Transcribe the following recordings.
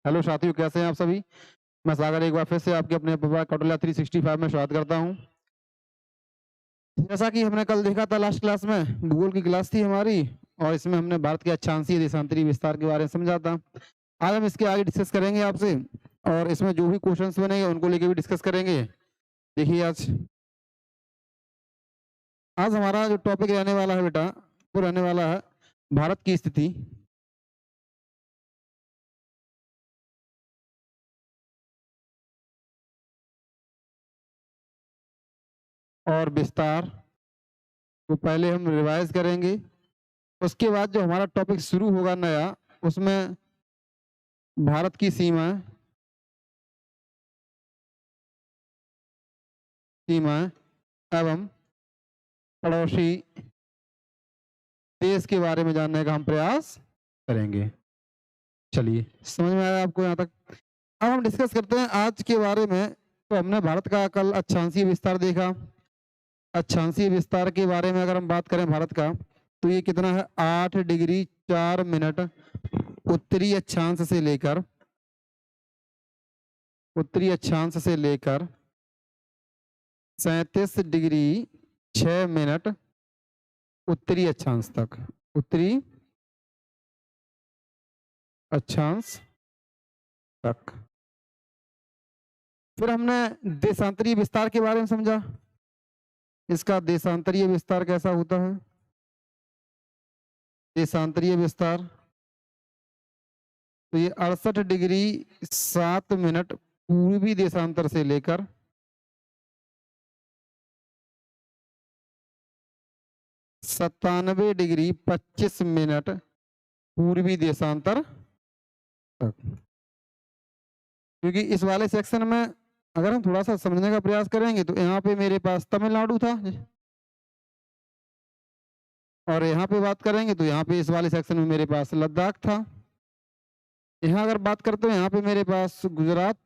Hello साथियों, कैसे हैं आप सभी? मैं सागर एक बार फिर से आपके अपने पापा कटोला 365 में स्वागत करता हूं। जैसा कि हमने कल देखा था लास्ट क्लास में, भूगोल की क्लास थी हमारी और इसमें हमने भारत के अक्षांशीय देशांतरी विस्तार के बारे में समझा था। आज हम इसके आगे डिस्कस करेंगे आपसे और इसमें जो भी क्वेश्चंस बनेंगे उनको लेके भी डिस्कस करेंगे। देखिए आज आज हमारा जो टॉपिक रहने वाला है बेटा, वो रहने वाला है भारत की स्थिति और विस्तार को पहले हम रिवाइज करेंगे। उसके बाद जो हमारा टॉपिक शुरू होगा नया, उसमें भारत की सीमाएं सीमाएं एवं पड़ोसी देश के बारे में जानने का हम प्रयास करेंगे। चलिए, समझ में आया आपको यहाँ तक? अब हम डिस्कस करते हैं आज के बारे में। तो हमने भारत का कल अक्षांशीय विस्तार देखा। अक्षांशीय विस्तार के बारे में अगर हम बात करें भारत का, तो ये कितना है? 8 डिग्री 4 मिनट उत्तरी अक्षांश से लेकर 37 डिग्री 6 मिनट उत्तरी अक्षांश तक। उत्तरी अक्षांश तक। फिर हमने देशांतरीय विस्तार के बारे में समझा। इसका देशांतरीय विस्तार कैसा होता है? देशांतरीय विस्तार तो ये 68 डिग्री 7 मिनट पूर्वी देशांतर से लेकर 97 डिग्री 25 मिनट पूर्वी देशांतर तक। क्योंकि इस वाले सेक्शन में अगर हम थोड़ा सा समझने का प्रयास करेंगे तो यहाँ पे मेरे पास तमिलनाडु था और यहाँ पे बात करेंगे तो यहाँ पे इस वाले सेक्शन में मेरे पास लद्दाख था। यहाँ अगर बात करते हैं यहाँ पे मेरे पास गुजरात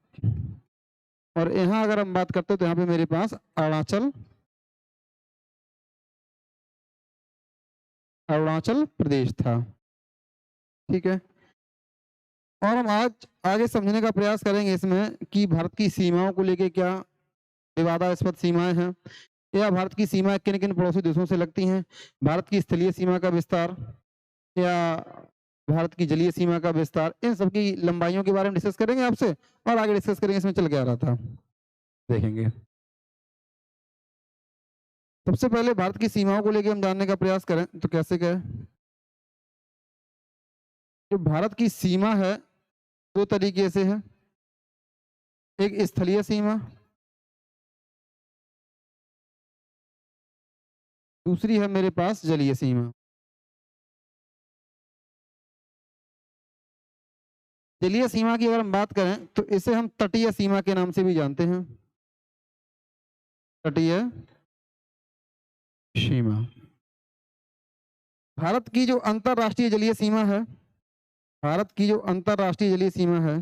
और यहाँ अगर हम बात करते हैं तो यहाँ पे मेरे पास अरुणाचल अरुणाचल प्रदेश था। ठीक है, और हम आज आगे समझने का प्रयास करेंगे इसमें कि भारत की सीमाओं को लेके क्या विवादास्पद सीमाएं हैं या भारत की सीमाएं किन किन पड़ोसी देशों से लगती हैं, भारत की स्थलीय सीमा का विस्तार या भारत की जलीय सीमा का विस्तार, इन सब की लंबाइयों के बारे में डिस्कस करेंगे आपसे और आगे डिस्कस करेंगे इसमें चल क्या रहा था देखेंगे। सबसे पहले भारत की सीमाओं को लेकर हम जानने का प्रयास करें तो कैसे क्या है? जो भारत की सीमा है दो तरीके से है, एक स्थलीय सीमा, दूसरी है मेरे पास जलीय सीमा। जलीय सीमा की अगर हम बात करें तो इसे हम तटीय सीमा के नाम से भी जानते हैं। तटीय सीमा भारत की जो अंतरराष्ट्रीय जलीय सीमा है, भारत की जो अंतरराष्ट्रीय जलीय सीमा है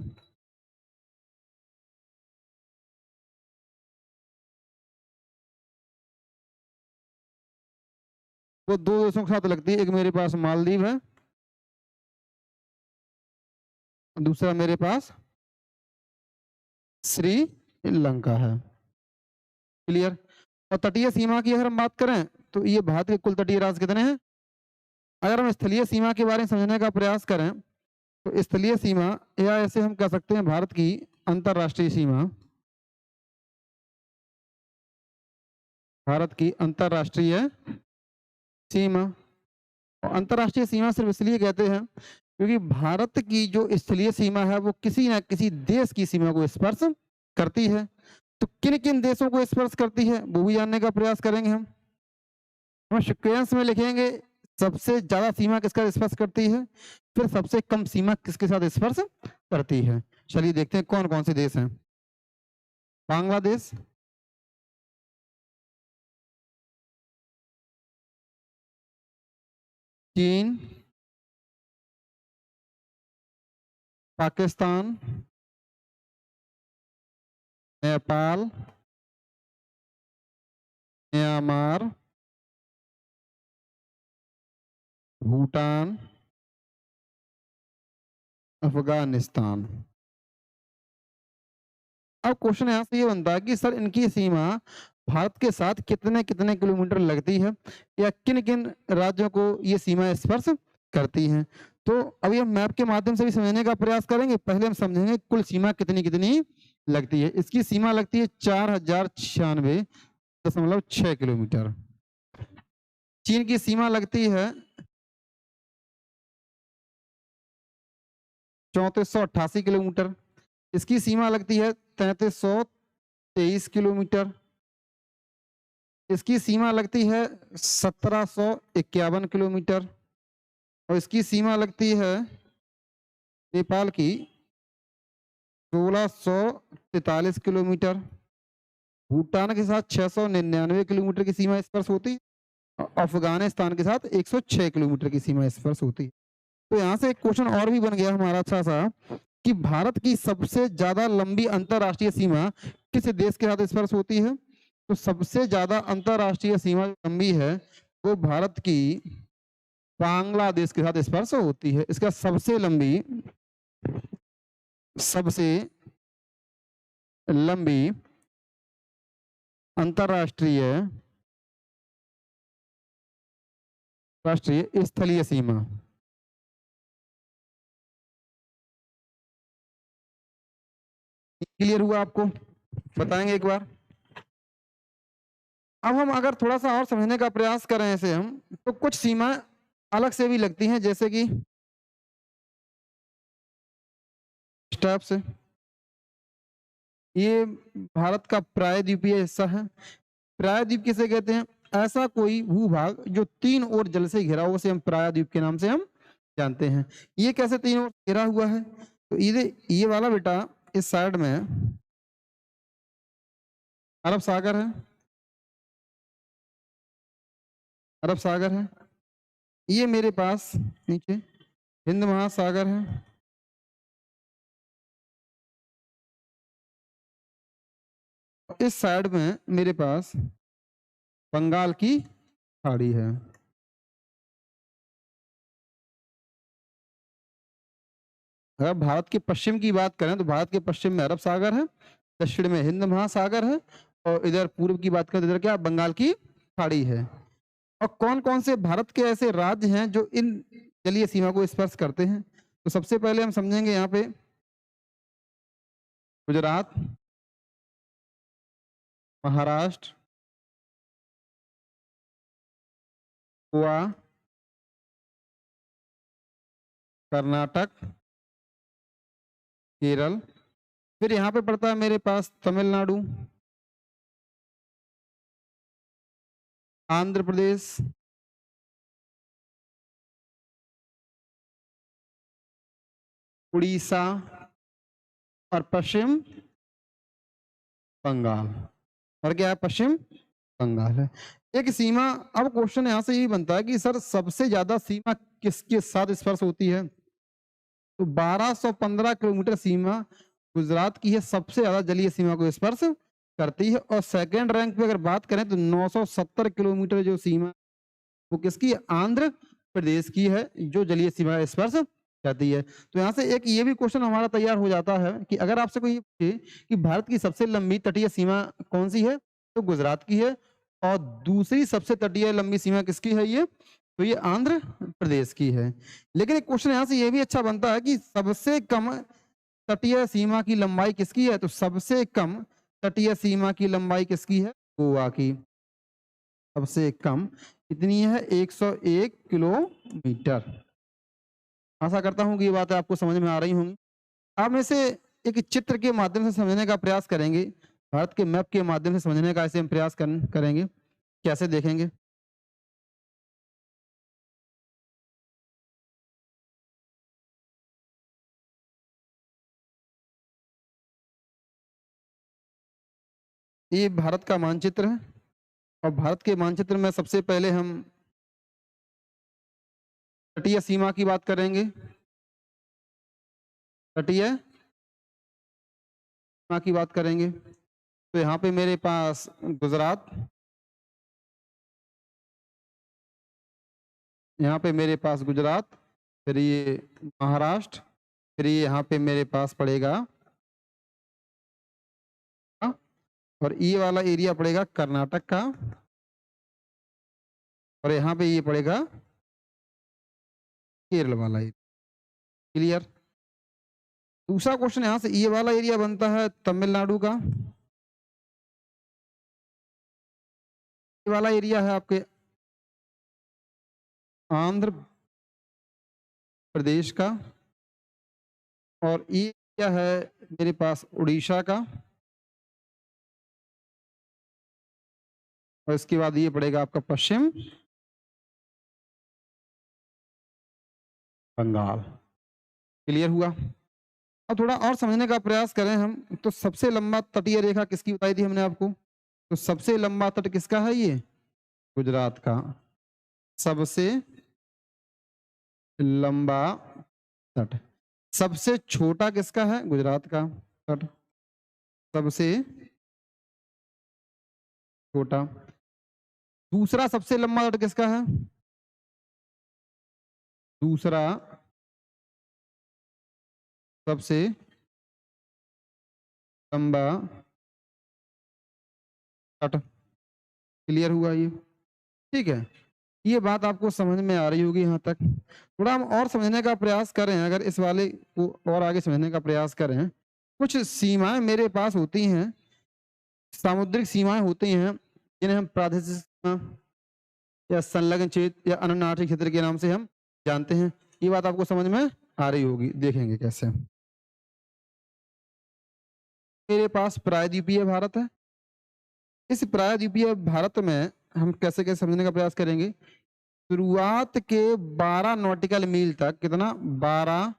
वो दो देशों के साथ लगती है। एक मेरे पास मालदीव है, दूसरा मेरे पास श्रीलंका है। क्लियर? और तटीय सीमा की अगर हम बात करें तो ये भारत के कुल तटीय राज्य कितने हैं? अगर हम स्थलीय सीमा के बारे में समझने का प्रयास करें तो स्थलीय सीमा या ऐसे हम कह सकते हैं भारत की अंतरराष्ट्रीय सीमा, भारत की अंतरराष्ट्रीय सीमा। और अंतरराष्ट्रीय सीमा सिर्फ इसलिए कहते हैं क्योंकि भारत की जो स्थलीय सीमा है वो किसी न किसी देश की सीमा को स्पर्श करती है। तो किन किन देशों को स्पर्श करती है वो भी जानने का प्रयास करेंगे हम सीक्वेंस में लिखेंगे। सबसे ज्यादा सीमा किसका स्पर्श करती है, फिर सबसे कम सीमा किसके साथ स्पर्श करती है। चलिए देखते हैं कौन कौन से देश हैं। बांग्लादेश, चीन, पाकिस्तान, नेपाल, म्यांमार, भूटान, अफगानिस्तान। अब क्वेश्चन यहाँ से ये बनता है कि सर इनकी सीमा भारत के साथ कितने कितने किलोमीटर लगती है या किन किन राज्यों को ये सीमा स्पर्श करती है। तो अभी हम मैप के माध्यम से भी समझने का प्रयास करेंगे। पहले हम समझेंगे कुल सीमा कितनी कितनी लगती है। इसकी सीमा लगती है 4096.6 किलोमीटर। चीन की सीमा लगती है 3488 किलोमीटर। इसकी सीमा लगती है 3323 किलोमीटर। इसकी सीमा लगती है 1751 किलोमीटर और इसकी सीमा लगती है नेपाल की 1643 किलोमीटर। भूटान के साथ 699 किलोमीटर की सीमा स्पर्श होती है। अफगानिस्तान के साथ 106 किलोमीटर की सीमा स्पर्श होती है। तो यहाँ से एक क्वेश्चन और भी बन गया हमारा अच्छा सा कि भारत की सबसे ज्यादा लंबी अंतरराष्ट्रीय सीमा किस देश के साथ स्पर्श होती है। तो सबसे ज्यादा अंतरराष्ट्रीय सीमा लंबी है वो भारत की बांग्लादेश के साथ स्पर्श होती है। इसका सबसे लंबी अंतरराष्ट्रीय स्थलीय सीमा। क्लियर हुआ आपको? बताएंगे एक बार। अब हम अगर थोड़ा सा और समझने का प्रयास करें इसे हम, तो कुछ सीमा अलग से भी लगती हैं, जैसे कि स्टेप से ये भारत का प्रायद्वीपीय हिस्सा है। प्रायद्वीप किसे कहते हैं? ऐसा कोई भूभाग जो 3 ओर जल से घिरा हुआ, उसे हम प्रायद्वीप के नाम से हम जानते हैं। ये कैसे 3 ओर घिरा हुआ है? तो ये वाला बेटा इस साइड में अरब सागर है, अरब सागर है। ये मेरे पास नीचे हिंद महासागर है। इस साइड में मेरे पास बंगाल की खाड़ी है। अगर भारत के पश्चिम की बात करें तो भारत के पश्चिम में अरब सागर है, दक्षिण में हिंद महासागर है और इधर पूर्व की बात करें तो इधर क्या बंगाल की खाड़ी है। और कौन कौन से भारत के ऐसे राज्य हैं जो इन जलीय सीमा को स्पर्श करते हैं? तो सबसे पहले हम समझेंगे यहाँ पे गुजरात, महाराष्ट्र, गोवा, कर्नाटक, केरल। फिर यहाँ पे पड़ता है मेरे पास तमिलनाडु, आंध्र प्रदेश, उड़ीसा और पश्चिम बंगाल। और क्या है? पश्चिम बंगाल है। एक सीमा, अब क्वेश्चन यहाँ से यही बनता है कि सर सबसे ज्यादा सीमा किसके साथ स्पर्श होती है? तो 1215 किलोमीटर सीमा गुजरात की है, सबसे ज्यादा जलीय सीमा को स्पर्श करती है। और सेकेंड रैंक पे अगर बात करें तो 970 किलोमीटर जो सीमा वो किसकी? आंध्र प्रदेश की है, जो जलीय सीमा स्पर्श करती है। तो यहाँ से एक ये भी क्वेश्चन हमारा तैयार हो जाता है कि अगर आपसे कोई पूछे कि भारत की सबसे लंबी तटीय सीमा कौन सी है, तो गुजरात की है। और दूसरी सबसे तटीय लंबी सीमा किसकी है? ये तो ये आंध्र प्रदेश की है। लेकिन एक क्वेश्चन यहाँ से ये भी अच्छा बनता है कि सबसे कम तटीय सीमा की लंबाई किसकी है? तो सबसे कम तटीय सीमा की लंबाई किसकी है? गोवा की। सबसे कम कितनी है? 101 किलोमीटर। आशा करता हूं कि ये बातें आपको समझ में आ रही होंगी। आप में से एक चित्र के माध्यम से समझने का प्रयास करेंगे, भारत के मैप के माध्यम से समझने का ऐसे हम प्रयास करेंगे। कैसे देखेंगे? ये भारत का मानचित्र है और भारत के मानचित्र में सबसे पहले हम तटीय सीमा की बात करेंगे। तटीय सीमा की बात करेंगे तो यहाँ पे मेरे पास गुजरात, यहाँ पे मेरे पास गुजरात, फिर ये महाराष्ट्र, फिर ये यहाँ पे मेरे पास पड़ेगा और ये वाला एरिया पड़ेगा कर्नाटक का, और यहाँ पे ये पड़ेगा केरल वाला एरिया। क्लियर। दूसरा क्वेश्चन यहाँ से ये वाला एरिया बनता है तमिलनाडु का, ये वाला एरिया है आपके आंध्र प्रदेश का, और ये एरिया है मेरे पास उड़ीसा का, और इसके बाद ये पड़ेगा आपका पश्चिम बंगाल। क्लियर हुआ। अब थोड़ा और समझने का प्रयास करें हम, तो सबसे लंबा तटीय रेखा किसकी बताई थी हमने आपको? तो सबसे लंबा तट किसका है? ये गुजरात का। सबसे लंबा तट। सबसे छोटा किसका है? गुजरात का तट। सबसे छोटा। दूसरा सबसे लंबा तट किसका है? दूसरा सबसे लंबा तट। क्लियर हुआ ये? ठीक है, ये बात आपको समझ में आ रही होगी यहाँ तक। थोड़ा हम और समझने का प्रयास करें, अगर इस वाले को और आगे समझने का प्रयास करें। कुछ सीमाएं मेरे पास होती हैं, सामुद्रिक सीमाएं होती हैं, जिन्हें हम प्रादेशिक सीमा या संलग्न क्षेत्र या अनन्य आर्थिक क्षेत्र के नाम से हम जानते हैं। ये बात आपको समझ में आ रही होगी, देखेंगे कैसे। मेरे पास प्रायद्वीपीय भारत है। इस प्रायद्वीपीय भारत में हम कैसे कैसे समझने का प्रयास करेंगे। शुरुआत के 12 नॉटिकल मील तक, कितना? 12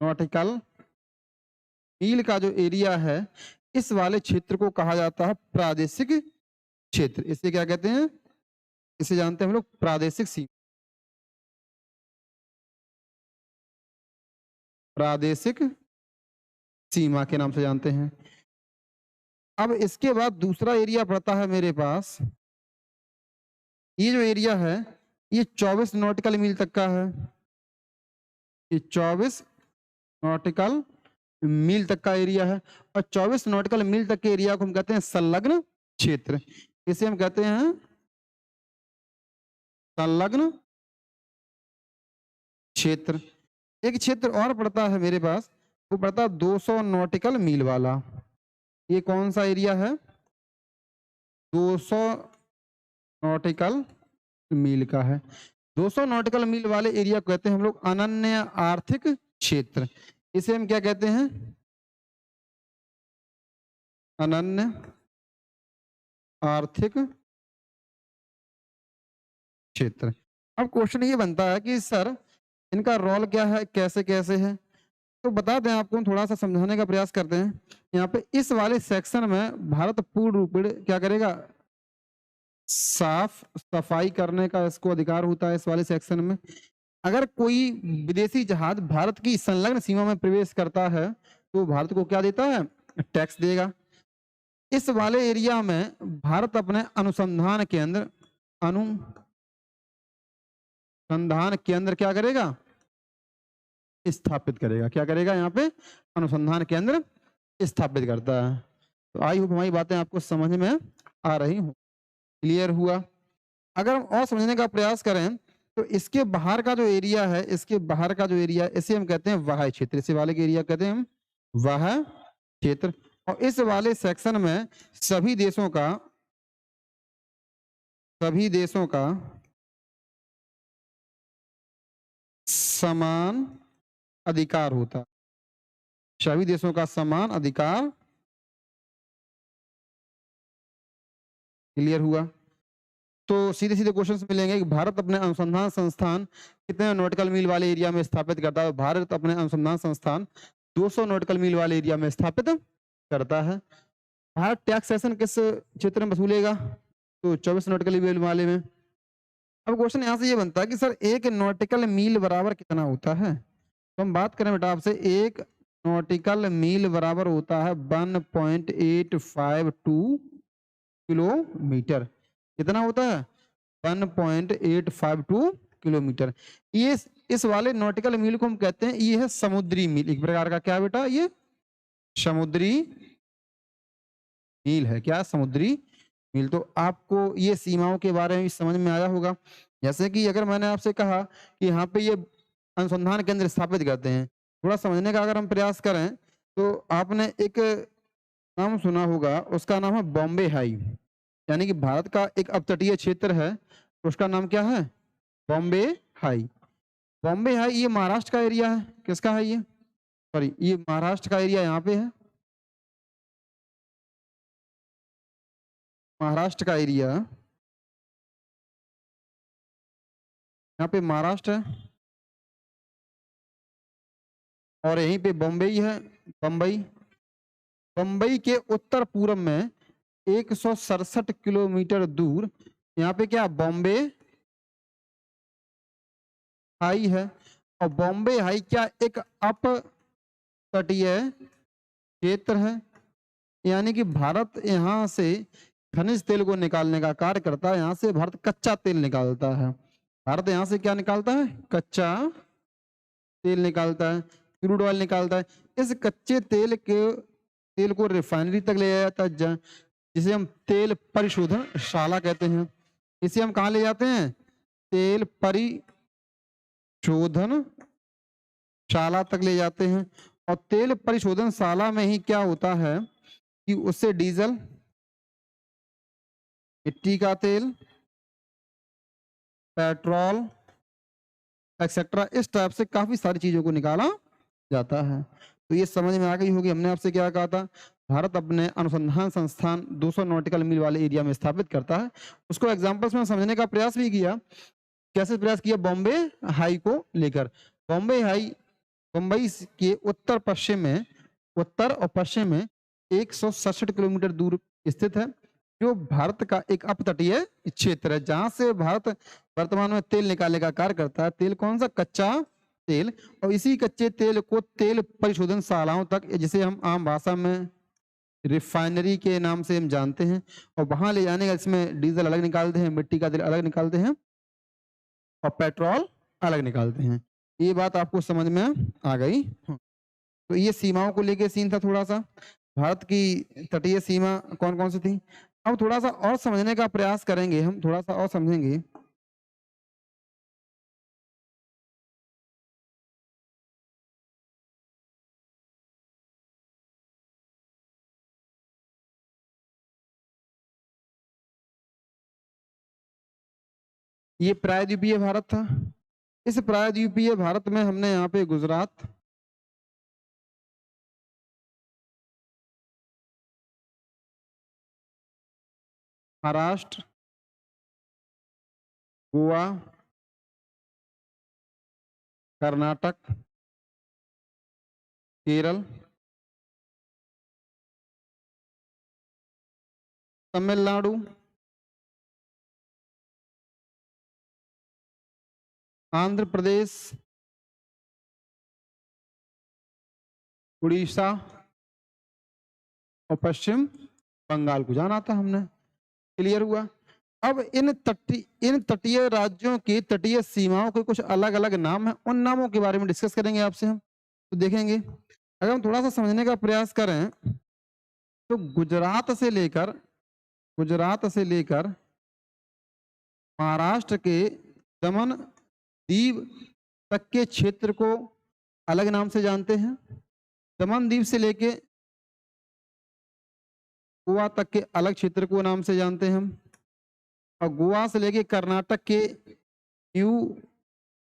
नॉटिकल मील का जो एरिया है, इस वाले क्षेत्र को कहा जाता है प्रादेशिक क्षेत्र। इसे क्या कहते हैं? इसे जानते हैं हम लोग प्रादेशिक सीमा। प्रादेशिक सीमा के नाम से जानते हैं। अब इसके बाद दूसरा एरिया पड़ता है मेरे पास, ये जो एरिया है ये 24 नॉटिकल मील तक का है। ये 24 नॉटिकल मील तक का एरिया है, और 24 नॉटिकल मील तक के एरिया को हम कहते हैं संलग्न क्षेत्र। इसे हम कहते हैं संलग्न क्षेत्र। एक क्षेत्र और पड़ता है मेरे पास, वो पड़ता है 200 नॉटिकल मील वाला। ये कौन सा एरिया है? 200 नॉटिकल मील का है। 200 नॉटिकल मील वाले एरिया को कहते हैं हम लोग अनन्य आर्थिक क्षेत्र। इसे हम क्या कहते हैं? अनन्य आर्थिक क्षेत्र। अब क्वेश्चन ये बनता है कि सर इनका रोल क्या है, कैसे कैसे है? तो बता दें आपको, थोड़ा सा समझाने का प्रयास करते हैं। यहाँ पे इस वाले सेक्शन में भारत पूर्ण रूप में क्या करेगा? साफ सफाई करने का इसको अधिकार होता है इस वाले सेक्शन में। अगर कोई विदेशी जहाज भारत की संलग्न सीमा में प्रवेश करता है तो भारत को क्या देता है? टैक्स देगा। इस वाले एरिया में भारत अपने अनुसंधान केंद्र क्या करेगा? स्थापित करेगा। क्या करेगा? यहाँ पे अनुसंधान केंद्र स्थापित करता है। तो आई होप हमारी बातें आपको समझ में आ रही हूँ। क्लियर हुआ? अगर हम और समझने का प्रयास करें तो इसके बाहर का जो एरिया है, इसके बाहर का जो एरिया, इसे हम कहते हैं वाह्य क्षेत्र। इसे वाले के एरिया कहते हैं हम वाह्य क्षेत्र। और इस वाले सेक्शन में सभी देशों का समान अधिकार होता है। सभी देशों का समान अधिकार। क्लियर हुआ? तो सीधे सीधे क्वेश्चंस मिलेंगे कि भारत अपने अनुसंधान संस्थान कितने नॉटिकल मील वाले एरिया में स्थापित करता है? भारत अपने अनुसंधान संस्थान 200 नॉटिकल मील वाले एरिया में स्थापित करता है। भारत टैक्सेशन किस क्षेत्र में वसूलेगा? तो 24 नॉटिकल मील वाले में। अब क्वेश्चन यहाँ से ये बनता है कि सर 1 नॉटिकल मील बराबर कितना होता है? तो हम बात करें बेटा आपसे, 1 नॉटिकल मील बराबर होता है 1.852 किलोमीटर। कितना होता है? 1.852 किलोमीटर। ये इस वाले नॉटिकल मील को हम कहते हैं, ये है समुद्री मील। एक प्रकार का क्या बेटा? ये समुद्री मील है। क्या? समुद्री मील। तो आपको ये सीमाओं के बारे में भी समझ में आया होगा। जैसे कि अगर मैंने आपसे कहा कि यहाँ पे ये अनुसंधान केंद्र स्थापित करते हैं, थोड़ा समझने का अगर हम प्रयास करें तो आपने एक नाम सुना होगा, उसका नाम है बॉम्बे हाई। यानी कि भारत का एक अपतटीय क्षेत्र है, उसका नाम क्या है? बॉम्बे हाई। बॉम्बे हाई ये महाराष्ट्र का एरिया है। किसका है ये? सॉरी, ये महाराष्ट्र का एरिया यहाँ पे है। महाराष्ट्र का एरिया, यहाँ पे महाराष्ट्र है और यहीं पे बम्बई है। बम्बई, बम्बई के उत्तर पूर्व में 167 किलोमीटर दूर यहाँ पे क्या? बॉम्बे हाई है। और बॉम्बे हाई क्या? एक अप तटीय क्षेत्र है। यानी कि भारत यहाँ से खनिज तेल को निकालने का कार्य करता है। यहाँ से भारत कच्चा तेल निकालता है। भारत यहाँ से क्या निकालता है? कच्चा तेल निकालता है, क्रूड ऑयल निकालता है। इस कच्चे तेल को रिफाइनरी तक ले जाया जाता है, जिसे हम तेल परिशोधन शाला कहते हैं। इसे हम कहाँ ले जाते हैं? तेल परिशोधन शाला तक ले जाते हैं। और तेल परिशोधन शाला में ही क्या होता है कि उससे डीजल, मिट्टी का तेल, पेट्रोल एक्सेट्रा, इस टाइप से काफी सारी चीजों को निकाला जाता है। तो ये समझ में आ गई होगी हमने आपसे क्या कहा था। भारत अपने अनुसंधान संस्थान 200 नॉटिकल मील वाले एरिया में स्थापित करता है। उसको एग्जांपल्स में समझने का प्रयास भी किया। कैसे प्रयास किया? बॉम्बे हाई को लेकर। बॉम्बे हाई मुंबई के उत्तर पश्चिम में, उत्तर और पश्चिम में 167 किलोमीटर दूर स्थित है, जो भारत का एक अपतटीय क्षेत्र है, जहां से भारत वर्तमान में तेल निकालने का कार्य करता है। तेल कौन सा? कच्चा तेल। और इसी कच्चे तेल को तेल परिशोधन शालाओं तक, जिसे हम आम भाषा में रिफाइनरी के नाम से हम जानते हैं, और वहां ले जाने का, इसमें डीजल अलग निकालते हैं, मिट्टी का तेल अलग निकालते हैं और पेट्रोल अलग निकालते हैं। ये बात आपको समझ में आ गई। तो ये सीमाओं को लेके सीन था थोड़ा सा। भारत की तटीय सीमा कौन कौन सी थी। अब थोड़ा सा और समझने का प्रयास करेंगे, हम थोड़ा सा और समझेंगे। ये प्रायद्वीपीय भारत था। इस प्रायद्वीपीय भारत में हमने यहाँ पे गुजरात, महाराष्ट्र, गोवा, कर्नाटक, केरल, तमिलनाडु, आंध्र प्रदेश, उड़ीसा और पश्चिम बंगाल को जाना था हमने। क्लियर हुआ? अब इन तटीय राज्यों की तटीय सीमाओं के कुछ अलग अलग नाम हैं। उन नामों के बारे में डिस्कस करेंगे आपसे हम। तो देखेंगे, अगर हम थोड़ा सा समझने का प्रयास करें तो गुजरात से लेकर महाराष्ट्र के दमन दीव तक के क्षेत्र को अलग नाम से जानते हैं। दमन दीव से लेके गोवा तक के अलग क्षेत्र को नाम से जानते हैं हम। और गोवा से लेके कर्नाटक के न्यू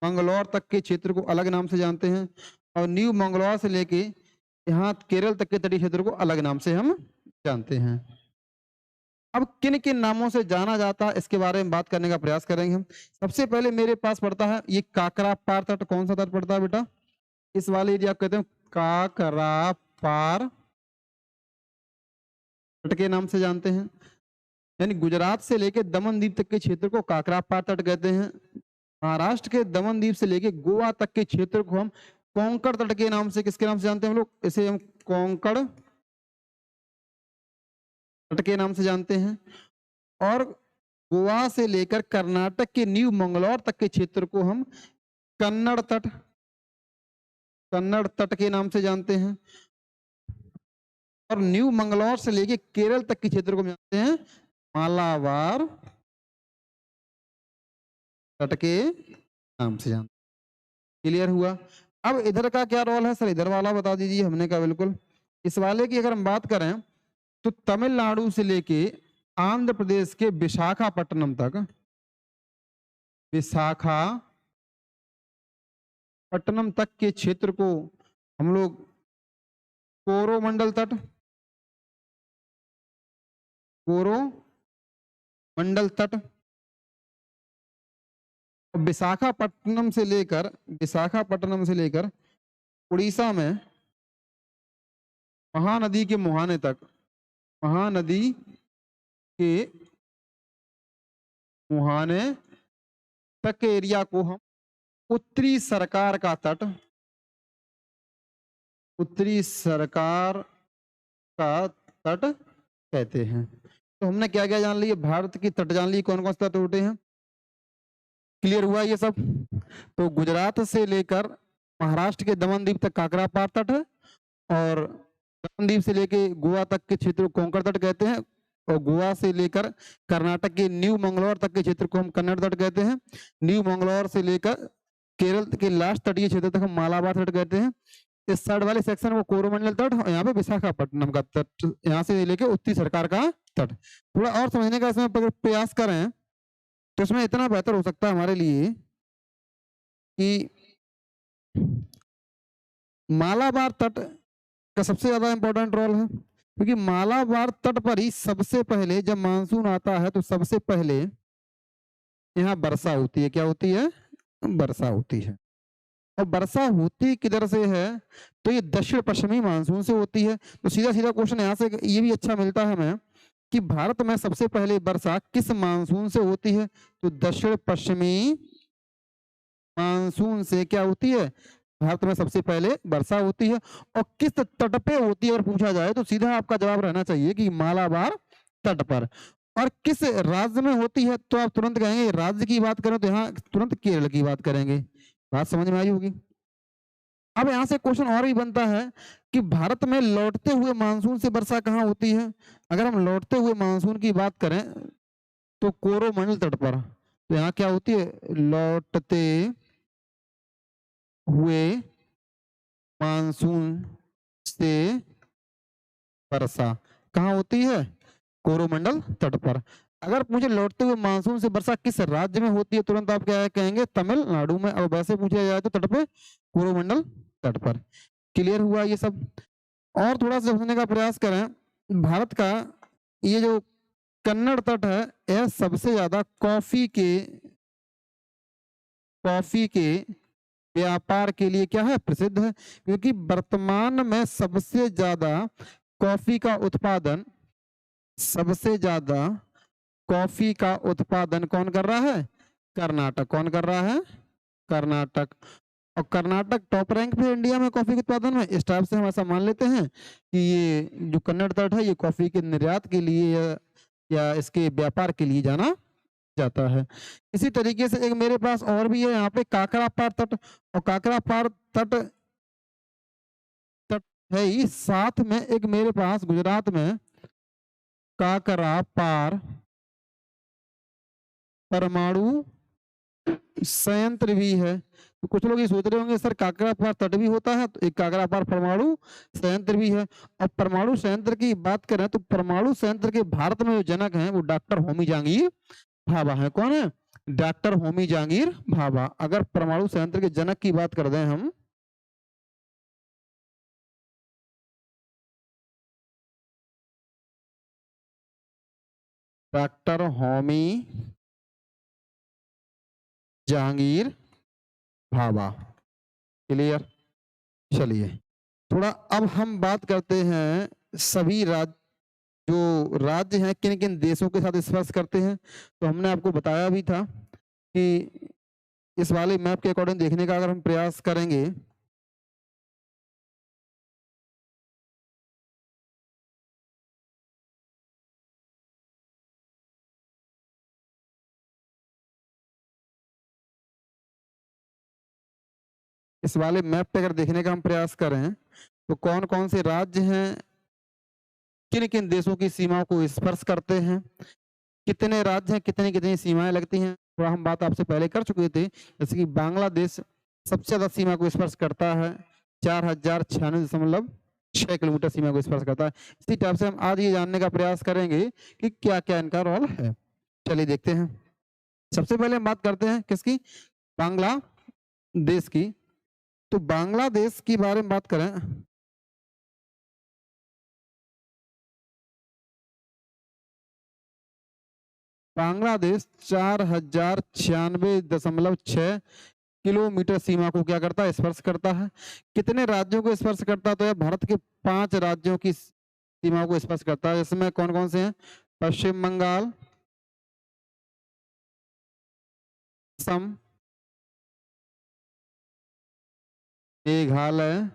मंगलौर तक के क्षेत्र को अलग नाम से जानते हैं। और न्यू मंगलौर से लेके यहाँ केरल तक के तटीय क्षेत्र को अलग नाम से हम जानते हैं। अब किन किन नामों से जाना जाता है इसके बारे में बात करने का प्रयास करेंगे हम। सबसे पहले मेरे पास पड़ता है ये काकरा पार तट। कौन सा तट पड़ता है बेटा? इस वाले एरिया कहते हैं काकरा पार तट के नाम से जानते हैं। यानी गुजरात से लेकर दमन द्वीप तक के क्षेत्र को काकरा पार तट कहते हैं। महाराष्ट्र के दमन द्वीप से लेकर गोवा तक के क्षेत्र को हम कोंकण तट के नाम से, किसके नाम से जानते हैं हम लोग? इसे हम कोंकण तट के नाम से जानते हैं। और गोवा से लेकर कर्नाटक के न्यू मंगलौर तक के क्षेत्र को हम कन्नड़ तट के नाम से जानते हैं। और न्यू मंगलौर से लेके केरल तक के क्षेत्र को जानते हैं मालाबार तट के नाम से जानते। क्लियर हुआ। अब इधर का क्या रोल है सर, इधर वाला बता दीजिए। हमने कहा बिल्कुल। इस वाले की अगर हम बात करें तो तमिलनाडु से लेके आंध्र प्रदेश के विशाखापट्टनम तक, विशाखापट्टनम तक के क्षेत्र को हम लोग कोरोमंडल तट, कोरोमंडल तट, विशाखापट्टनम से लेकर उड़ीसा में महानदी के मुहाने तक, महानदी के मुहाने तक के एरिया को हम उत्तरी सरकार का तट, उत्तरी सरकार का तट कहते हैं। तो हमने क्या क्या जान लिया, भारत की तट जान ली, कौन कौन से तट होते हैं। क्लियर हुआ ये सब। तो गुजरात से लेकर महाराष्ट्र के दमन द्वीप तक काकरापार तट है, और दमन द्वीप से लेकर गोवा तक के क्षेत्र को कोंकण तट कहते हैं, और गोवा से लेकर कर्नाटक के न्यू मंगलौर तक के क्षेत्र को हम कन्नड़ तट कहते हैं। न्यू मंगलौर से लेकर केरल के लास्ट तटीय क्षेत्र तक हम मालाबार तट कहते हैं। इस साइड वाले सेक्शन वो कोरोमंडल तट, और यहाँ पे विशाखापट्टनम का तट, यहाँ से लेके उत्तरी सरकार का तट। थोड़ा और समझने का इसमें प्रयास करें तो इसमें इतना बेहतर हो सकता है हमारे लिए कि मालाबार तट का सबसे ज्यादा इंपॉर्टेंट रोल है, क्योंकि मालाबार तट पर ही सबसे पहले जब मानसून आता है तो सबसे पहले यहाँ वर्षा होती है। क्या होती है, वर्षा होती है। और वर्षा होती किधर से है, तो ये दक्षिण पश्चिमी मानसून से होती है। तो सीधा सीधा क्वेश्चन यहाँ से ये भी अच्छा मिलता है हमें कि भारत में सबसे पहले वर्षा किस मानसून से होती है, तो दक्षिण पश्चिमी मानसून से क्या होती है, भारत में सबसे पहले वर्षा होती है। और किस तट पे होती है अगर पूछा जाए तो सीधा आपका जवाब रहना चाहिए कि मालाबार तट पर। और किस राज्य में होती है तो आप तुरंत कहेंगे, राज्य की बात करें तो यहाँ तुरंत केरल की बात करेंगे। बात समझ में आई होगी। अब यहाँ से क्वेश्चन और भी बनता है कि भारत में लौटते हुए मानसून से वर्षा कहाँ होती है। अगर हम लौटते हुए मानसून की बात करें तो कोरोमंडल तट पर। तो यहाँ क्या होती है, लौटते हुए मानसून से वर्षा कहाँ होती है, कोरोमंडल तट पर। अगर मुझे लौटते हुए मानसून से वर्षा किस राज्य में होती है, तुरंत आप क्या कहेंगे, तमिलनाडु में। अब वैसे पूछा जाए तो तट पे, कोरोमंडल तट पर। क्लियर हुआ ये सब। और थोड़ा सा समझने का प्रयास करें, भारत का ये जो कन्नड़ तट है यह सबसे ज्यादा कॉफी के व्यापार के लिए क्या है, प्रसिद्ध है। क्योंकि वर्तमान में सबसे ज्यादा कॉफी का उत्पादन, सबसे ज्यादा कॉफी का उत्पादन कौन कर रहा है, कर्नाटक। कौन कर रहा है, कर्नाटक। और कर्नाटक टॉप रैंक पे इंडिया में कॉफी के उत्पादन में। इस टाइप से हम ऐसा मान लेते हैं कि ये जो कन्नड़ तट है ये कॉफी के निर्यात के लिए या इसके व्यापार के लिए जाना जाता है। इसी तरीके से एक मेरे पास और भी है यहाँ पे काकरापार तट। और काकरापार तट है ही, साथ में एक मेरे पास गुजरात में काकरापार परमाणु संयंत्र भी है। तो कुछ लोग ये सोच रहे होंगे सर काकरापार तट भी होता है, तो एक काकरापार परमाणु संयंत्र भी है। और परमाणु संयंत्र की बात करें तो परमाणु संयंत्र के भारत में जो जनक हैं वो डॉक्टर होमी जहांगीर भाभा है। कौन है, डॉक्टर होमी जहांगीर भाभा। अगर परमाणु संयंत्र के जनक की बात कर दें हम, डॉक्टर होमी जहांगीर भाभा। क्लियर। चलिए थोड़ा अब हम बात करते हैं सभी राज्य, जो राज्य हैं किन किन देशों के साथ स्पर्श करते हैं। तो हमने आपको बताया भी था कि इस वाले मैप के अकॉर्डिंग देखने का अगर हम प्रयास करेंगे इस वाले मैप पे अगर देखने का हम प्रयास करें तो कौन कौन से राज्य हैं किन किन देशों की सीमाओं को स्पर्श करते हैं, कितने राज्य हैं, कितनी कितनी सीमाएं लगती हैं, थोड़ा हम बात आपसे पहले कर चुके थे। जैसे कि बांग्लादेश सबसे ज्यादा सीमा को स्पर्श करता है, 4096.6 किलोमीटर सीमा को स्पर्श करता है। इसी टाइप से हम आज ये जानने का प्रयास करेंगे कि क्या क्या इनका रोल है। चलिए देखते हैं। सबसे पहले हम बात करते हैं किसकी, बांग्लादेश की। तो बांग्लादेश के बारे में बात करें, बांग्लादेश 4096.6 किलोमीटर सीमा को क्या करता है, स्पर्श करता है। कितने राज्यों को स्पर्श करता है, तो यह भारत के 5 राज्यों की सीमा को स्पर्श करता है। इसमें कौन कौन से हैं, पश्चिम बंगाल, असम, मेघालय,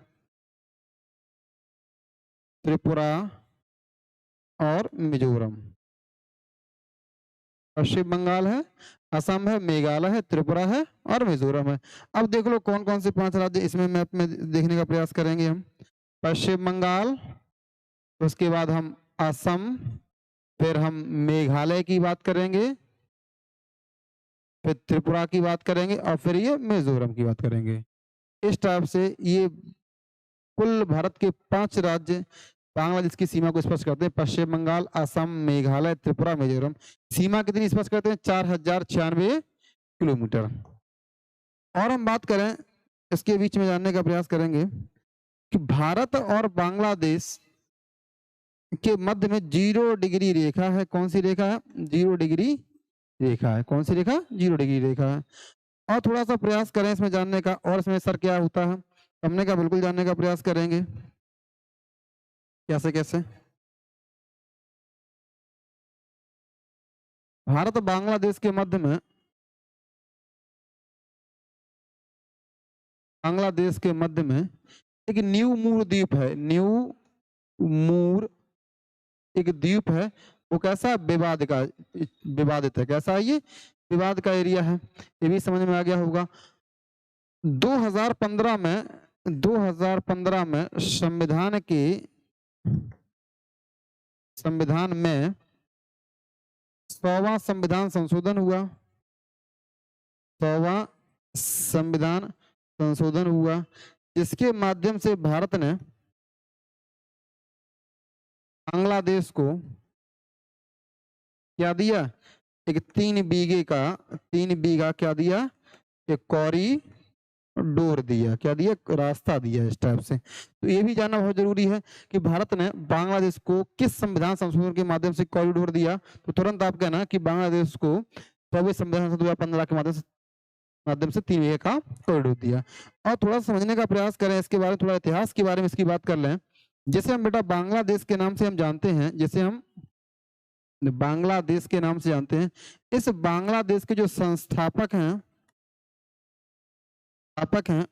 त्रिपुरा और मिजोरम। पश्चिम बंगाल है, असम है, मेघालय है, त्रिपुरा है और मिजोरम है। अब देख लो कौन कौन से 5 राज्य इसमें मैप में देखने का प्रयास करेंगे हम। पश्चिम बंगाल, उसके बाद हम असम, फिर हम मेघालय की बात करेंगे, फिर त्रिपुरा की बात करेंगे और फिर ये मिजोरम की बात करेंगे। इस टाइप से ये कुल भारत के 5 राज्य बांग्लादेश की सीमा को स्पर्श करते हैं। पश्चिम बंगाल, असम, मेघालय, त्रिपुरा, मिजोरम। सीमा कितनी स्पर्श करते हैं, 4096 किलोमीटर। और हम बात करें, इसके बीच में जानने का प्रयास करेंगे कि भारत और बांग्लादेश के मध्य में 0 डिग्री रेखा है। कौन सी रेखा है, 0 डिग्री रेखा है। कौन सी रेखा, 0 डिग्री रेखा है। और थोड़ा सा प्रयास करें इसमें जानने का, और इसमें सर क्या होता है, हमने का बिल्कुल जानने का प्रयास करेंगे कैसे कैसे। भारत बांग्लादेश के मध्य में, बांग्लादेश के मध्य में एक न्यू मूर द्वीप है। न्यू मूर एक द्वीप है। वो कैसा, विवादित है। कैसा है ये, विवाद का एरिया है। ये भी समझ में आ गया होगा। 2015 में संविधान में 100वां संविधान संशोधन हुआ। 100वां संविधान संशोधन हुआ, जिसके माध्यम से भारत ने बांग्लादेश को क्या दिया, एक 3 बीघा क्या दिया, एक कॉरिडोर दिया। क्या दिया, रास्ता दिया। इस टाइप से तो ये भी जानना बहुत जरूरी है कि भारत ने बांग्लादेश को किस संविधान संशोधन के माध्यम से कॉरिडोर दिया। तो तुरंत आप कहना कि बांग्लादेश को 24 संविधान 2015 के माध्यम से 3 बीघे का कॉरिडोर दिया। और थोड़ा समझने का प्रयास करें इसके बारे में, थोड़ा इतिहास के बारे में इसकी बात कर लें। जैसे हम बेटा बांग्लादेश के नाम से हम जानते हैं, जैसे हम बांग्लादेश के नाम से जानते हैं, इस बांग्लादेश के जो संस्थापक हैं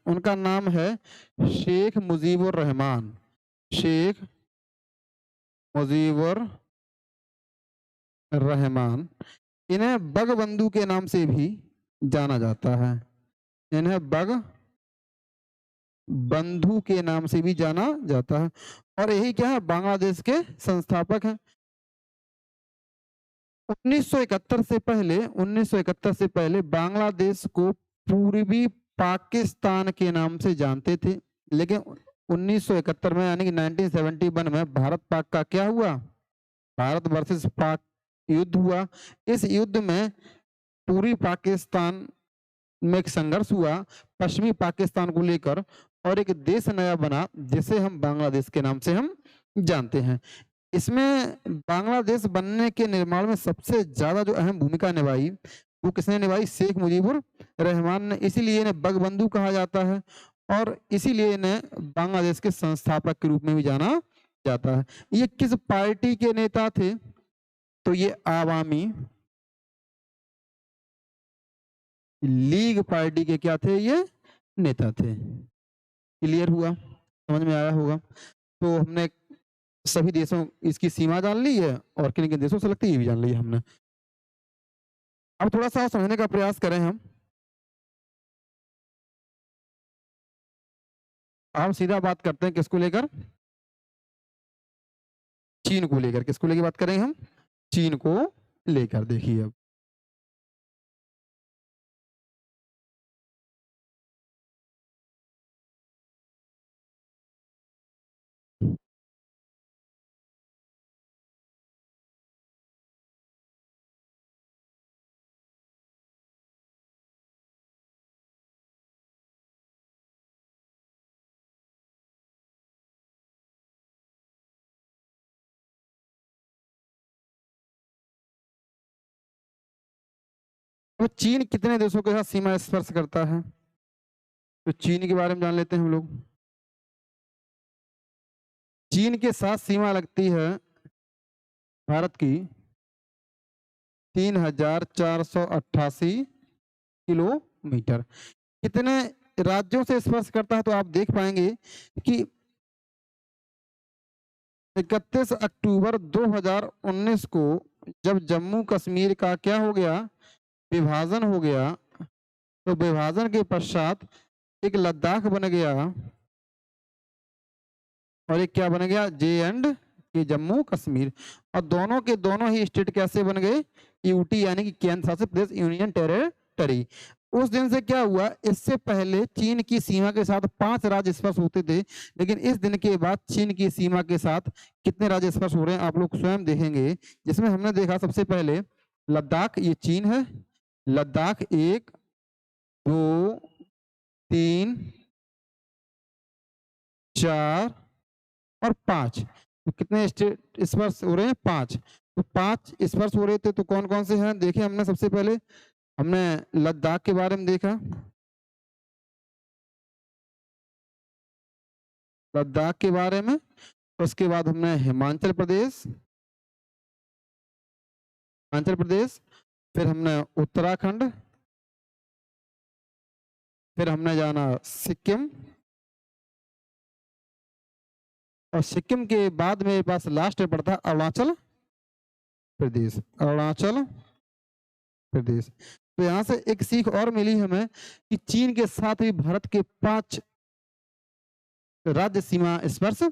उनका नाम है शेख मुजीबुर रहमान। शेख मुजीबुर रहमान। इन्हें बंगबंधु के नाम से भी जाना जाता है। इन्हें बंधु के नाम से भी जाना जाता है। और यही क्या है, बांग्लादेश के संस्थापक हैं। 1971 से पहले बांग्लादेश को पूर्वी पाकिस्तान के नाम से जानते थे, लेकिन 1971 में यानी कि 1971 में भारत पाक का क्या हुआ, भारत वर्सेस पाक युद्ध हुआ। इस युद्ध में पूर्वी पाकिस्तान में एक संघर्ष हुआ पश्चिमी पाकिस्तान को लेकर, और एक देश नया बना जिसे हम बांग्लादेश के नाम से हम जानते हैं। इसमें बांग्लादेश बनने के निर्माण में सबसे ज्यादा जो अहम भूमिका निभाई वो किसने निभाई, शेख मुजीबुर रहमान ने। इसीलिए इन्हें बंगबंधु कहा जाता है और इसीलिए इन्हें बांग्लादेश के संस्थापक के रूप में भी जाना जाता है। ये किस पार्टी के नेता थे, तो ये आवामी लीग पार्टी के क्या थे, ये नेता थे। क्लियर हुआ, समझ में आया होगा। तो हमने सभी देशों इसकी सीमा जान ली है और किन किन देशों से लगती है ये भी जान ली है हमने। अब थोड़ा सा समझने का प्रयास करें हम। सीधा बात करते हैं किसको लेकर, चीन को लेकर, किसको लेकर बात करेंगे हम? चीन को लेकर। देखिए अब वो चीन कितने देशों के साथ सीमा स्पर्श करता है? तो चीन के बारे में जान लेते हैं हम लोग। चीन के साथ सीमा लगती है भारत की 3488 किलोमीटर। कितने राज्यों से स्पर्श करता है? तो आप देख पाएंगे कि 31 अक्टूबर 2019 को जब जम्मू कश्मीर का क्या हो गया, विभाजन हो गया, तो विभाजन के पश्चात एक लद्दाख बन गया और एक क्या बन गया, जे एंड के, जम्मू कश्मीर। और दोनों के दोनों ही स्टेट कैसे बन गए? यूटी यानी कि केंद्र शासित प्रदेश, यूनियन टेरिटरी। उस दिन से क्या हुआ, इससे पहले चीन की सीमा के साथ 5 राज्य स्पर्श होते थे, लेकिन इस दिन के बाद चीन की सीमा के साथ कितने राज्य स्पर्श हो रहे हैं आप लोग स्वयं देखेंगे। जिसमें हमने देखा सबसे पहले लद्दाख, ये चीन है, लद्दाख 1 2 3 4 और 5। तो कितने स्टेट स्पर्श हो रहे हैं? 5। तो 5 स्पर्श हो रहे थे, तो कौन कौन से हैं देखे हमने। सबसे पहले हमने लद्दाख के बारे में देखा, लद्दाख के बारे में। उसके बाद हमने हिमाचल प्रदेश, फिर हमने उत्तराखंड, फिर हमने जाना सिक्किम, और सिक्किम के बाद मेरे पास लास्ट में पड़ता अरुणाचल प्रदेश, अरुणाचल प्रदेश। तो यहाँ से एक सीख और मिली हमें कि चीन के साथ भी भारत के 5 राज्य सीमा स्पर्श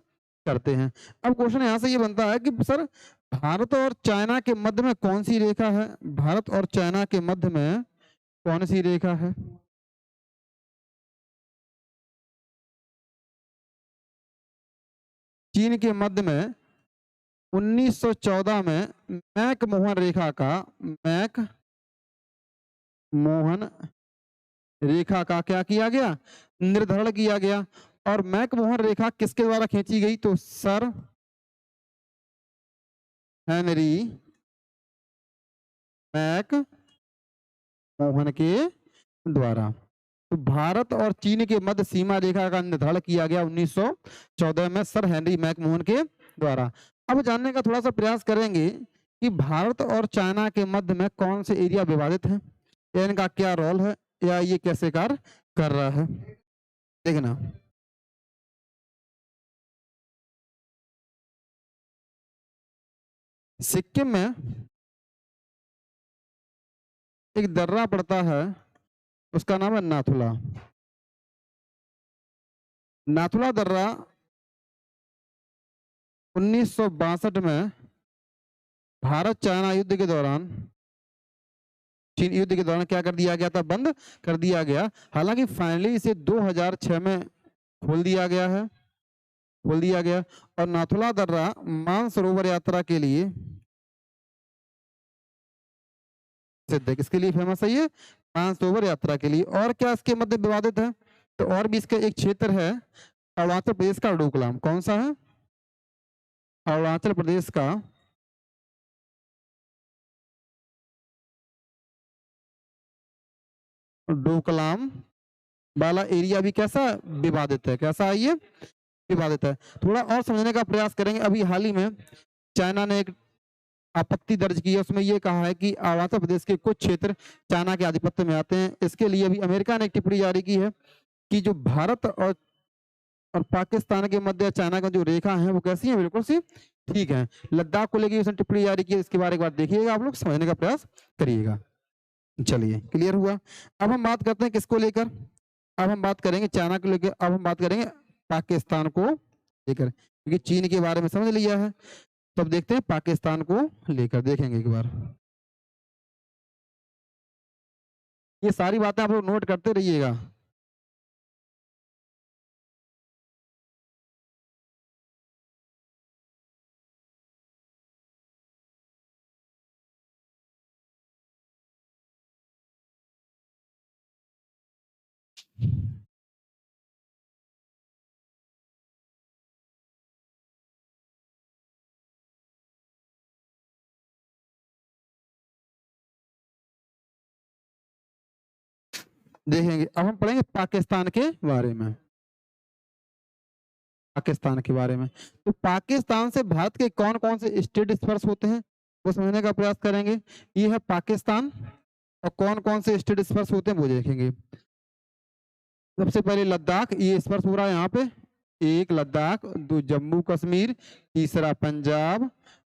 करते हैं। अब क्वेश्चन यहाँ से ये बनता है कि सर भारत और चाइना के मध्य में कौन सी रेखा है? भारत और चाइना के मध्य में कौन सी रेखा है? चीन के मध्य में 1914 में मैक-मोहन रेखा का, मैक-मोहन रेखा का क्या किया गया? निर्धारण किया गया। और मैक-मोहन रेखा किसके द्वारा खींची गई? तो सर हेनरी मैक-मोहन के द्वारा। तो भारत और चीन के मध्य सीमा रेखा का निर्धारण किया गया 1914 में सर हेनरी मैक-मोहन के द्वारा। अब जानने का थोड़ा सा प्रयास करेंगे कि भारत और चाइना के मध्य में कौन से एरिया विवादित हैं, या इनका क्या रोल है, या ये कैसे कार्य कर रहा है। देखना, सिक्किम में एक दर्रा पड़ता है, उसका नाम है नाथुला। नाथुला दर्रा 1962 में भारत चाइना युद्ध के दौरान, चीन युद्ध के दौरान क्या कर दिया गया था? बंद कर दिया गया। हालांकि फाइनली इसे 2006 में खोल दिया गया है, खोल दिया गया। और नाथुला दर्रा मानसरोवर यात्रा के लिए सिद्ध है। किसके लिए फेमस है ये? मानसरोवर यात्रा के लिए। और क्या इसके मध्य विवादित है? तो और भी इसका एक क्षेत्र है अरुणाचल प्रदेश का डोकलाम। कौन सा है? अरुणाचल प्रदेश का डोकलाम वाला एरिया भी कैसा विवादित है? कैसा है ये? विवादित है। थोड़ा और समझने का प्रयास करेंगे। अभी हाल ही में चाइना ने एक आपत्ति दर्ज की है, उसमें ये कहा है कि अरुणाचल प्रदेश के कुछ क्षेत्र चाइना के आधिपत्य में आते हैं। इसके लिए भी अमेरिका ने एक टिप्पणी जारी की है कि जो भारत और पाकिस्तान के मध्य चाइना का जो रेखा है वो कैसी है? बिल्कुल सी ठीक है। लद्दाख को लेकर उसने टिप्पणी जारी की है, इसके बारे में एक बार देखिएगा, आप लोग समझने का प्रयास करिएगा। चलिए, क्लियर हुआ। अब हम बात करते हैं किसको लेकर? अब हम बात करेंगे चाइना को लेकर, अब हम बात करेंगे पाकिस्तान को लेकर, क्योंकि चीन के बारे में समझ लिया है। तो अब देखते हैं पाकिस्तान को लेकर, देखेंगे एक बार। ये सारी बातें आप लोग नोट करते रहिएगा। देखेंगे, अब हम पढ़ेंगे पाकिस्तान के बारे में। पाकिस्तान के बारे में, तो पाकिस्तान से भारत के कौन कौन से स्टेट स्पर्श होते हैं वो समझने का प्रयास करेंगे। ये है पाकिस्तान, और कौन कौन से स्टेट स्पर्श होते हैं वो देखेंगे। सबसे पहले लद्दाख, ये स्पर्श हो रहा है यहाँ पे, एक लद्दाख, दो जम्मू कश्मीर, तीसरा पंजाब,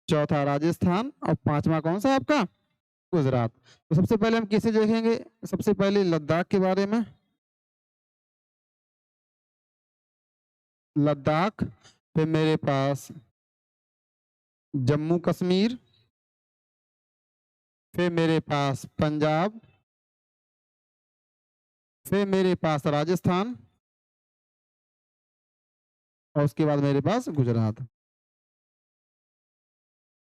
चौथा राजस्थान, और पांचवा कौन सा आपका, गुजरात। तो सबसे पहले हम किसे देखेंगे, सबसे पहले लद्दाख के बारे में। लद्दाख, फिर मेरे पास जम्मू कश्मीर, फिर मेरे पास पंजाब, फिर मेरे पास राजस्थान, और उसके बाद मेरे पास गुजरात।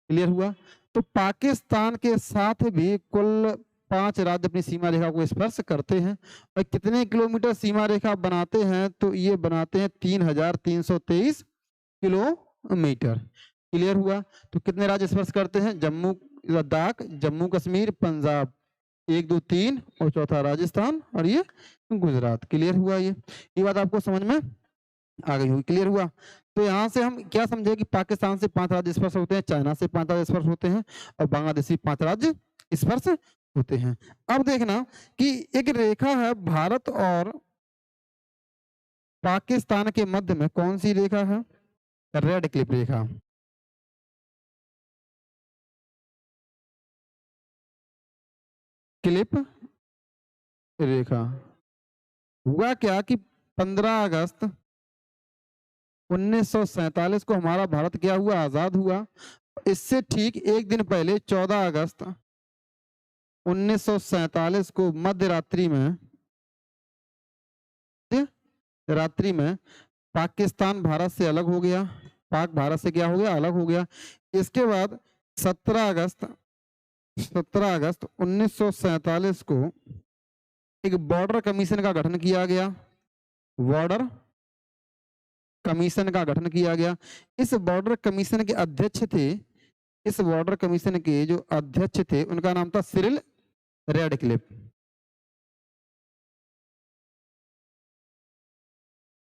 क्लियर हुआ। तो पाकिस्तान के साथ भी कुल 5 राज्य अपनी सीमा रेखा को स्पर्श करते हैं। और कितने किलोमीटर सीमा रेखा बनाते हैं, तो ये बनाते हैं 3323 किलोमीटर। क्लियर हुआ। तो कितने राज्य स्पर्श करते हैं, जम्मू लद्दाख, जम्मू कश्मीर, पंजाब, 1 2 3, और चौथा राजस्थान, और ये गुजरात। क्लियर हुआ। ये बात आपको समझ में आ गई होगी। क्लियर हुआ। तो यहाँ से हम क्या समझे कि पाकिस्तान से 5 राज्य स्पर्श होते हैं, चाइना से 5 राज्य स्पर्श होते हैं, और बांग्लादेश से 5 राज्य स्पर्श होते हैं। अब देखना कि एक रेखा है भारत और पाकिस्तान के मध्य में, कौन सी रेखा है, रेड क्लिप रेखा। क्लिप रेखा। हुआ क्या कि 15 अगस्त 1947 को हमारा भारत क्या हुआ, आजाद हुआ। इससे ठीक एक दिन पहले 14 अगस्त 1947 को मध्य रात्रि में पाकिस्तान भारत से अलग हो गया। पाक भारत से क्या हो गया, अलग हो गया। इसके बाद 17 अगस्त 1947 को एक बॉर्डर कमीशन का गठन किया गया। बॉर्डर कमीशन का गठन किया गया। इस बॉर्डर कमीशन के अध्यक्ष थे, इस बॉर्डर कमीशन के जो अध्यक्ष थे उनका नाम था सिरिल रेडक्लिफ।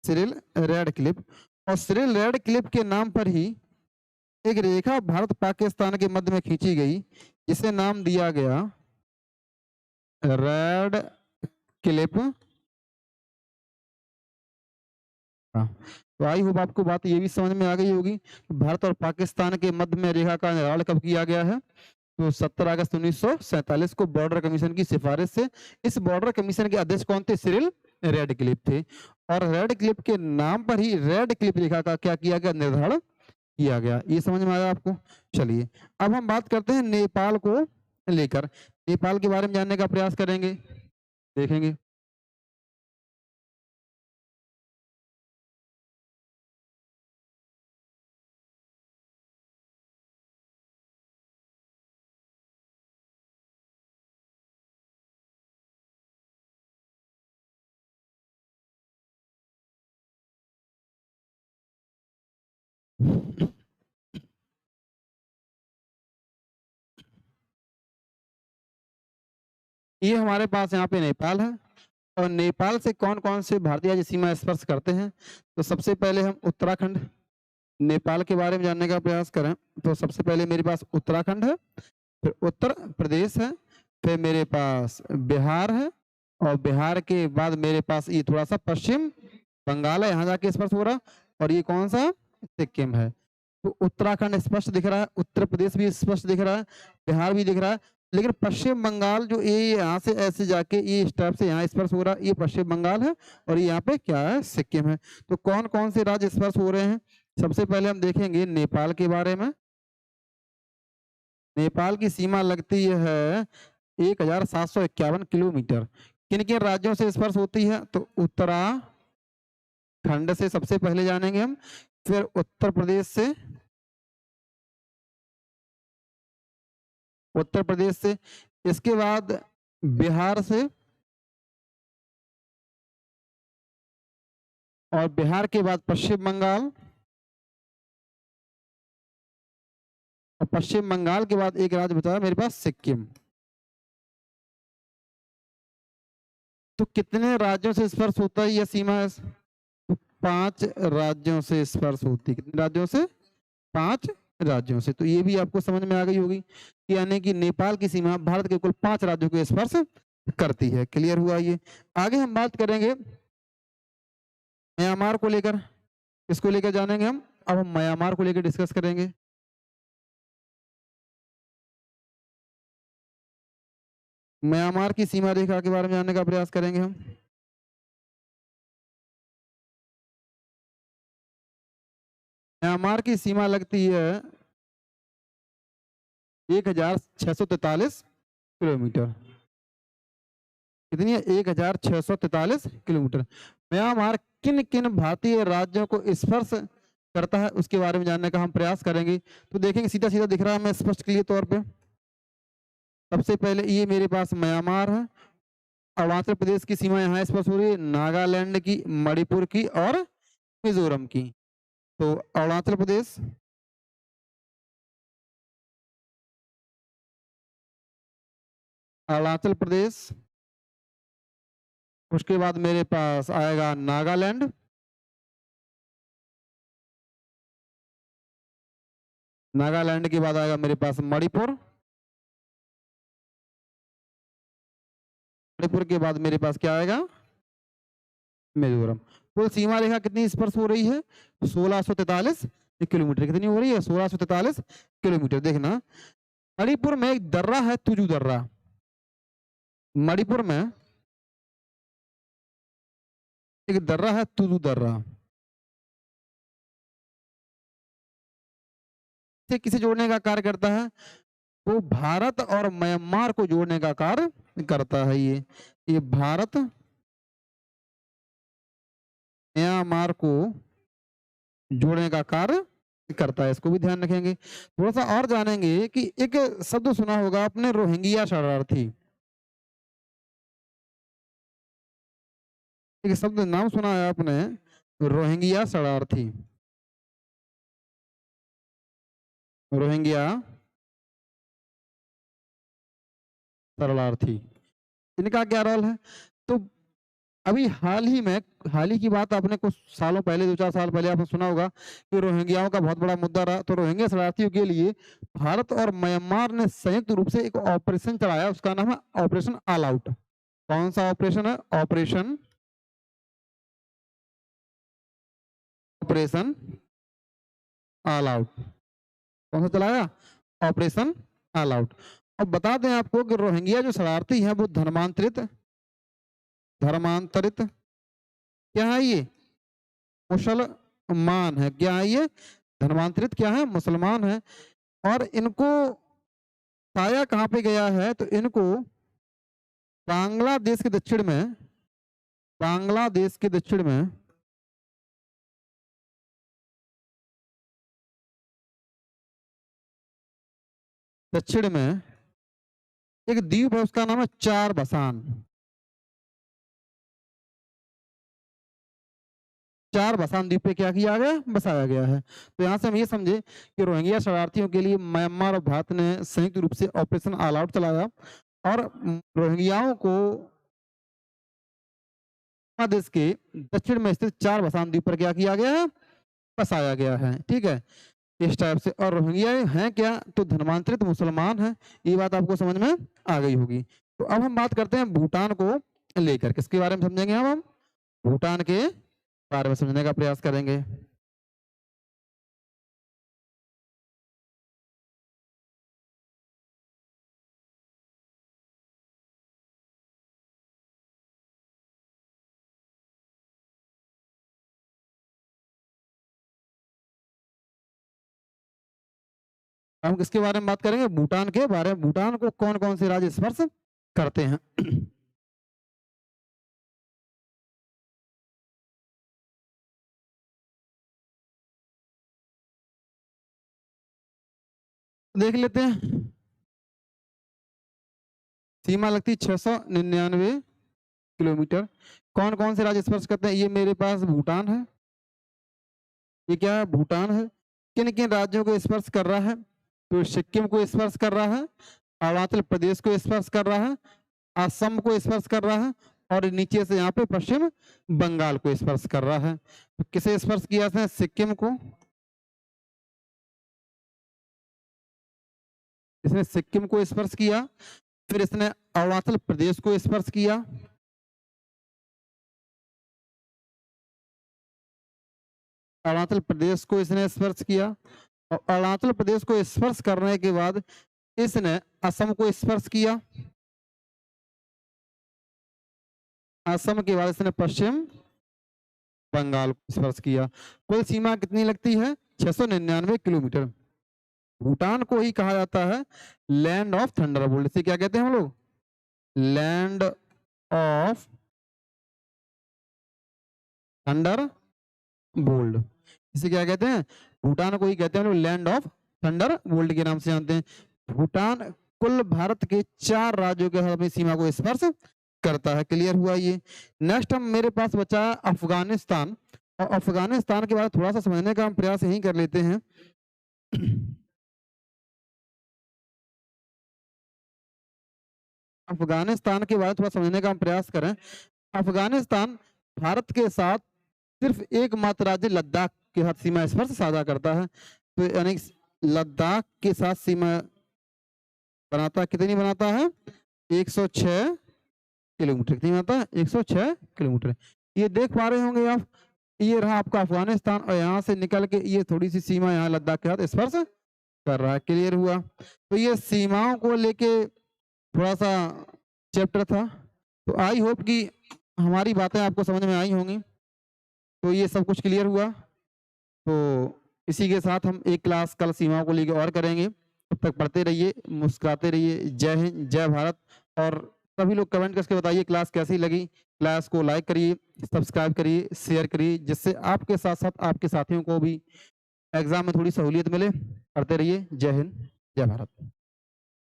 Cyril Radcliffe. और सिरिल रेडक्लिफ के नाम पर ही एक रेखा भारत पाकिस्तान के मध्य में खींची गई, जिसे नाम दिया गया रेड क्लिप। तो आई होप आपको बात ये भी समझ में आ गई होगी कि भारत और पाकिस्तान के मध्य में रेखा का निर्माण कब किया गया है, तो 17 अगस्त 1947 को बॉर्डर कमीशन की सिफारिश से। इस बॉर्डर कमीशन के अध्यक्ष कौन थे, सिरिल रेडक्लिफ थे। और रेडक्लिफ के नाम पर ही रेड क्लिप रेखा का क्या किया गया, निर्धारण किया गया। ये समझ में आया आपको। चलिए अब हम बात करते हैं नेपाल को लेकर। नेपाल के बारे में जानने का प्रयास करेंगे, देखेंगे। ये हमारे पास यहाँ पे नेपाल है। और नेपाल से कौन कौन से भारतीय राज्य सीमा स्पर्श करते हैं, तो सबसे पहले हम उत्तराखंड, नेपाल के बारे में जानने का प्रयास करें तो सबसे पहले मेरे पास उत्तराखंड है, फिर उत्तर प्रदेश है, फिर मेरे पास बिहार है, और बिहार के बाद मेरे पास ये थोड़ा सा पश्चिम बंगाल है, यहाँ जाके स्पर्श हो रहा। और ये कौन सा, सिक्किम है। तो उत्तराखंड स्पष्ट दिख रहा है, उत्तर प्रदेश भी स्पष्ट दिख रहा है, बिहार भी दिख रहा है। लेकिन पश्चिम बंगाल जो ये यहाँ से ऐसे जाके ये स्टेप से यहाँ स्पर्श हो रहा है, ये पश्चिम बंगाल है, और ये यहाँ पे क्या है, सिक्किम है। तो कौन कौन से राज्य स्पर्श हो रहे हैं, सबसे पहले हम देखेंगे नेपाल के बारे में। नेपाल की सीमा लगती है 1751 किलोमीटर। किन किन राज्यों से स्पर्श होती है? तो उत्तराखंड से सबसे पहले जानेंगे हम, फिर उत्तर प्रदेश से, इसके बाद बिहार से, और बिहार के बाद पश्चिम बंगाल, और पश्चिम बंगाल के बाद एक राज्य बचा है मेरे पास, सिक्किम। तो कितने राज्यों से स्पर्श होता है यह सीमा? तो 5 राज्यों से स्पर्श होती है। कितने राज्यों से? 5 राज्यों से। तो ये भी आपको समझ में आ गई होगी कि यानी कि नेपाल की सीमा भारत के कुल 5 राज्यों को स्पर्श करती है। क्लियर हुआ ये? आगे हम बात करेंगे म्यांमार को लेकर। इसको लेकर जानेंगे हम। अब हम म्यांमार को लेकर डिस्कस करेंगे। म्यांमार की सीमा रेखा के बारे में जानने का प्रयास करेंगे हम। म्यांमार की सीमा लगती है 1643 किलोमीटर। कितनी है? 1643 किलोमीटर। म्यांमार किन किन भारतीय राज्यों को स्पर्श करता है उसके बारे में जानने का हम प्रयास करेंगे। तो देखेंगे सीधा सीधा दिख रहा है हमें स्पष्ट क्लियर तौर पे। सबसे पहले ये मेरे पास म्यांमार है। अरुणाचल प्रदेश की सीमा यहाँ स्पर्श हो रही है, नागालैंड की, मणिपुर की और मिजोरम की। तो अरुणाचल प्रदेश, अरुणाचल प्रदेश, उसके बाद मेरे पास आएगा नागालैंड, नागालैंड के बाद आएगा मेरे पास मणिपुर, मणिपुर के बाद मेरे पास क्या आएगा? मिजोरम। कुल सीमा रेखा कितनी स्पर्श हो रही है? 1643 किलोमीटर। कितनी हो रही है? 1643 किलोमीटर। देखना मणिपुर में एक दर्रा है, तुजू दर्रा। मणिपुर में एक दर्रा है, तुजू दर्रा। से किसे जोड़ने का कार्य करता है? वो भारत और म्यांमार को जोड़ने का कार्य करता है। ये भारत म्यांमार को जोड़ने का कार्य करता है। इसको भी ध्यान रखेंगे। थोड़ा सा और जानेंगे कि एक शब्द सुना होगा आपने, रोहिंग्या शरणार्थी। एक शब्द नाम सुना है आपने, रोहिंग्या शरणार्थी। रोहिंग्या शरणार्थी, इनका क्या रोल है? तो अभी हाल ही की बात, आपने कुछ सालों पहले, 2-4 साल पहले आपने सुना होगा कि रोहिंग्याओं का बहुत बड़ा मुद्दा रहा। तो रोहिंग्या शरणार्थियों के लिए भारत और म्यांमार ने संयुक्त रूप से एक ऑपरेशन चलाया। उसका नाम है ऑपरेशन ऑल आउट। कौन सा ऑपरेशन है? Operation operation all out. कौन सा चलाया? Operation all out. अब बता दें आपको कि रोहिंग्या जो शरणार्थी हैं वो धर्मांतरित क्या है? ये मुसलमान है। क्या है ये? धर्मांतरित क्या है? मुसलमान है। और इनको पाया कहाँ पे गया है? तो इनको बांग्लादेश के दक्षिण में, बांग्लादेश के दक्षिण में एक द्वीप है, उसका नाम है चार बसान। चार बसान द्वीप पे क्या किया गया? बसाया गया है। तो यहाँ से हम ये समझे कि रोहिंग्या शरणार्थियों के लिए म्यांमार और भारत ने संयुक्त रूप से ऑपरेशन ऑल आउट चलाया और रोहिंग्याओं को बांग्लादेश के दक्षिण में स्थित चार बसान द्वीप पर क्या किया गया है? बसाया गया है। ठीक है, इस टाइप से। और रोहिंग्या हैं क्या? तो धर्मांतरित मुसलमान हैं। ये बात आपको समझ में आ गई होगी। तो अब हम बात करते हैं भूटान को लेकर। किसके बारे में समझेंगे? अब हम भूटान के बारे में समझने का प्रयास करेंगे। हम किसके बारे में बात करेंगे? भूटान के बारे में। भूटान को कौन कौन से राज्य स्पर्श करते हैं? देख लेते हैं। सीमा लगती 699 किलोमीटर। कौन कौन से राज्य स्पर्श करते हैं? ये मेरे पास भूटान है, ये क्या है? भूटान है। किन किन राज्यों को स्पर्श कर रहा है? तो सिक्किम को स्पर्श कर रहा है, अरुणाचल प्रदेश को स्पर्श कर रहा है, असम को स्पर्श कर रहा है, और नीचे से यहाँ पे पश्चिम बंगाल को स्पर्श कर रहा है। तो किसे स्पर्श किया इसने? सिक्किम को। इसने सिक्किम को स्पर्श किया। फिर इसने अरुणाचल प्रदेश को स्पर्श किया, अरुणाचल प्रदेश को इसने स्पर्श किया, और अरुणाचल प्रदेश को स्पर्श करने के बाद इसने असम को स्पर्श किया, असम के बाद इसने पश्चिम बंगाल को स्पर्श किया। कुल सीमा कितनी लगती है? 699 किलोमीटर। भूटान को ही कहा जाता है लैंड ऑफ थंडरबोल्ट। इसे क्या कहते हैं हम लोग? Land of thunderbolt. इसे क्या कहते हैं? भूटान को ही कहते हैं हम लोग लैंड ऑफ थंडर बोल्ट के नाम से जानते हैं। भूटान कुल भारत के 4 राज्यों के साथ अपनी सीमा को स्पर्श करता है। क्लियर हुआ ये? नेक्स्ट हम मेरे पास बचा है अफगानिस्तान, और अफगानिस्तान के बारे में थोड़ा सा समझने का हम प्रयास यही कर लेते हैं। अफगानिस्तान के बारे में थोड़ा समझने का हम प्रयास करें। अफगानिस्तान भारत के साथ सिर्फ एकमात्र राज्य लद्दाख के साथ सीमा स्पर्श साझा करता है। तो यानी लद्दाख के साथ सीमा बनाता है। कितनी बनाता है? 106 किलोमीटर। कितनी बनाता है? 106 किलोमीटर। ये देख पा रहे होंगे आप, ये रहा आपका अफगानिस्तान, और यहाँ से निकल के ये थोड़ी सी सीमा यहाँ लद्दाख के साथ स्पर्श कर रहा है। क्लियर हुआ? तो ये सीमाओं को लेके थोड़ा सा चैप्टर था। तो आई होप कि हमारी बातें आपको समझ में आई होंगी। तो ये सब कुछ क्लियर हुआ। तो इसी के साथ हम एक क्लास कल सीमाओं को लेकर और करेंगे। तब तक पढ़ते रहिए, मुस्कुराते रहिए। जय हिंद, जय भारत। और सभी लोग कमेंट करके बताइए क्लास कैसी लगी। क्लास को लाइक करिए, सब्सक्राइब करिए, शेयर करिए, जिससे आपके साथ साथ आपके साथियों को भी एग्जाम में थोड़ी सहूलियत मिले। पढ़ते रहिए। जय हिंद, जय भारत।